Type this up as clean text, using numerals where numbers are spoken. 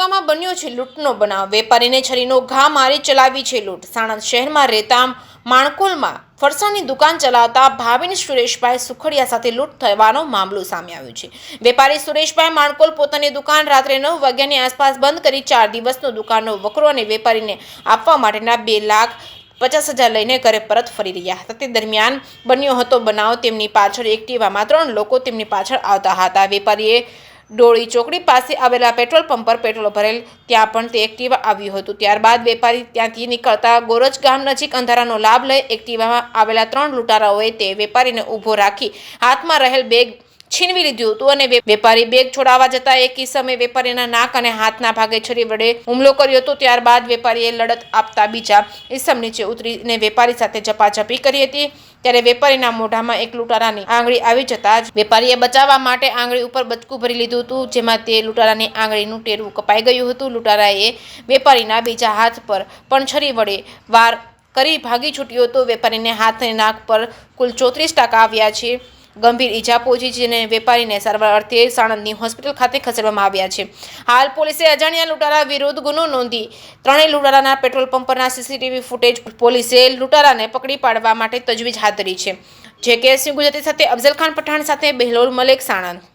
તાલુકામાં બન્યો છે લૂંટનો બનાવ। વેપારીને છરીનો ઘા મારી ચલાવી છે લૂંટ। સાણંદ શહેરમાં રહેતા માણકોલમાં ફરસાણની દુકાન ચલાવતા ભાવિન સુરેશભાઈ સુખડિયા સાથે લૂંટ થવાનો મામલો સામે આવ્યો છે। વેપારી સુરેશભાઈ માણકોલ પોતાની દુકાન રાત્રે 9 વાગ્યાની આસપાસ બંધ કરી 4 દિવસનો દુકાનનો વકરો અને વેપારીને આપવા માટેના 2,50,000 લઈને ઘરે પરત ફરી રહ્યા હતા। તે દરમિયાન બન્યો હતો બનાવ। તેમની પાછળ એક્ટિવામાં 3 લોકો તેમની પાછળ આવતા હતા। વેપારીએ ડોળી ચોકડી પાસે આવેલા પેટ્રોલ પંપ પર પેટ્રોલ ભરેલ, ત્યાં પણ તે એક્ટિવા આવ્યું હતું। ત્યારબાદ વેપારી ત્યાંથી નીકળતા ગોરજ ગામ નજીક અંધારાનો લાભ લઈ એક્ટિવામાં આવેલા 3 લૂંટારાઓએ તે વેપારીને ઊભો રાખી હાથમાં રહેલ બેગ છીનવી લીધું હતું અને વેપારી બેગ છોડાવવા જતા એક ઈસમે વેપારીના નાક અને હાથના ભાગે છરી વડે હુમલો કર્યો હતો। ત્યારબાદ વેપારીએ લડત આપતા બીજા ઈસમ નીચે ઉતરીને વેપારી સાથે ઝપાઝપી કરી હતી। ત્યારે વેપારીના મોઢામાં એક લૂંટારાની આંગળી આવી જતા જ વેપારીએ બચાવવા માટે આંગળી ઉપર બચકું ભરી લીધું હતું, જેમાં તે લૂંટારાની આંગળીનું ટેરવું કપાઈ ગયું હતું। લૂંટારાએ વેપારીના બીજા હાથ પર પણ છરી વડે વાર કરી ભાગી છૂટ્યો હતો। વેપારીને હાથ અને નાક પર કુલ 34 ટાંકા આવ્યા છે। ગંભીર ઈજા પહોંચી છે અને વેપારીને સારવાર અર્થે સાણંદની હોસ્પિટલ ખાતે ખસેડવામાં આવ્યા છે। હાલ પોલીસે અજાણ્યા લૂંટારા વિરુદ્ધ ગુનો નોંધી ત્રણેય લૂંટારાના પેટ્રોલ પંપ પરના સીસીટીવી ફૂટેજ પોલીસે લૂંટારાને પકડી પાડવા માટે તજવીજ હાથ ધરી છે। જે કે સિંહ ગુજરાતી સાથે અફઝલ ખાન પઠાણ સાથે બેહલોલ મલેક, સાણંદ।